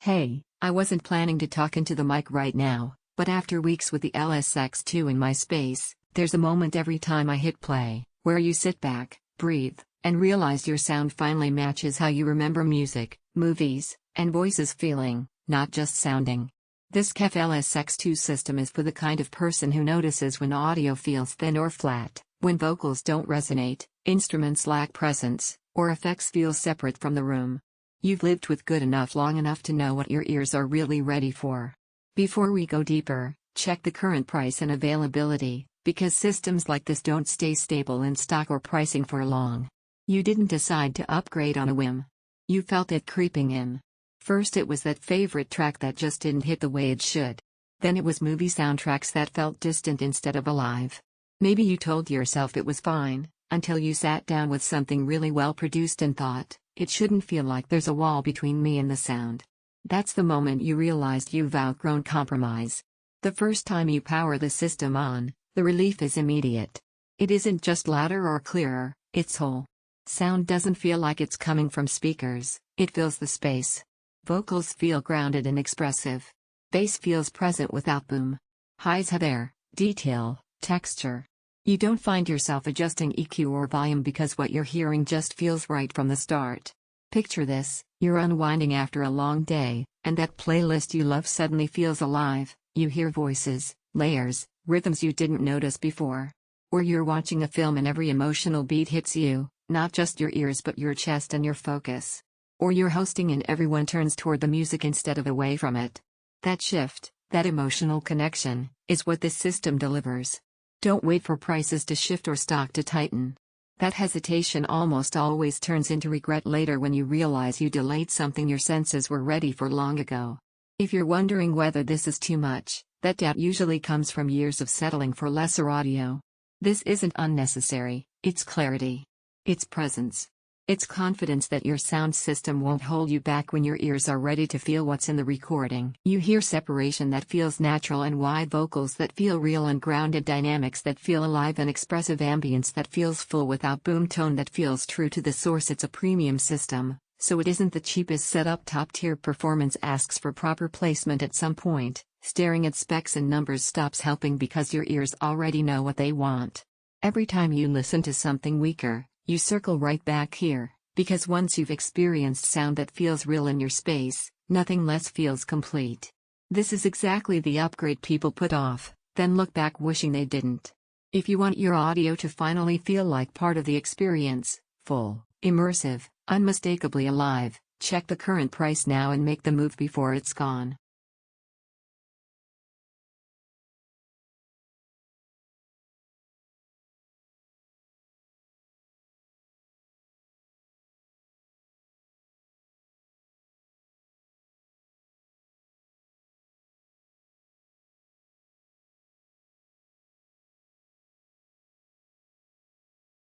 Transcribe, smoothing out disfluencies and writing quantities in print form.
Hey, I wasn't planning to talk into the mic right now, but after weeks with the LSX II in my space, there's a moment every time I hit play, where you sit back, breathe, and realize your sound finally matches how you remember music, movies, and voices feeling, not just sounding. This KEF LSX II system is for the kind of person who notices when audio feels thin or flat, when vocals don't resonate, instruments lack presence, or effects feel separate from the room. You've lived with good enough long enough to know what your ears are really ready for. Before we go deeper, check the current price and availability, because systems like this don't stay stable in stock or pricing for long. You didn't decide to upgrade on a whim. You felt it creeping in. First it was that favorite track that just didn't hit the way it should. Then it was movie soundtracks that felt distant instead of alive. Maybe you told yourself it was fine, until you sat down with something really well produced and thought, it shouldn't feel like there's a wall between me and the sound. That's the moment you realized you've outgrown compromise. The first time you power the system on, the relief is immediate. It isn't just louder or clearer, it's whole. Sound doesn't feel like it's coming from speakers, it fills the space. Vocals feel grounded and expressive. Bass feels present without boom. Highs have air, detail, texture. You don't find yourself adjusting EQ or volume because what you're hearing just feels right from the start. Picture this: you're unwinding after a long day, and that playlist you love suddenly feels alive. You hear voices, layers, rhythms you didn't notice before. Or you're watching a film and every emotional beat hits you, not just your ears but your chest and your focus. Or you're hosting and everyone turns toward the music instead of away from it. That shift, that emotional connection, is what this system delivers. Don't wait for prices to shift or stock to tighten. That hesitation almost always turns into regret later when you realize you delayed something your senses were ready for long ago. If you're wondering whether this is too much, that doubt usually comes from years of settling for lesser audio. This isn't unnecessary, it's clarity. It's presence. It's confidence that your sound system won't hold you back when your ears are ready to feel what's in the recording. You hear separation that feels natural and wide vocals that feel real and grounded dynamics that feel alive and expressive ambience that feels full without boom tone that feels true to the source. It's a premium system, so it isn't the cheapest setup. Top-tier performance asks for proper placement at some point. Staring at specs and numbers stops helping because your ears already know what they want. Every time you listen to something weaker, you circle right back here, because once you've experienced sound that feels real in your space, nothing less feels complete. This is exactly the upgrade people put off, then look back wishing they didn't. If you want your audio to finally feel like part of the experience, full, immersive, unmistakably alive, check the current price now and make the move before it's gone.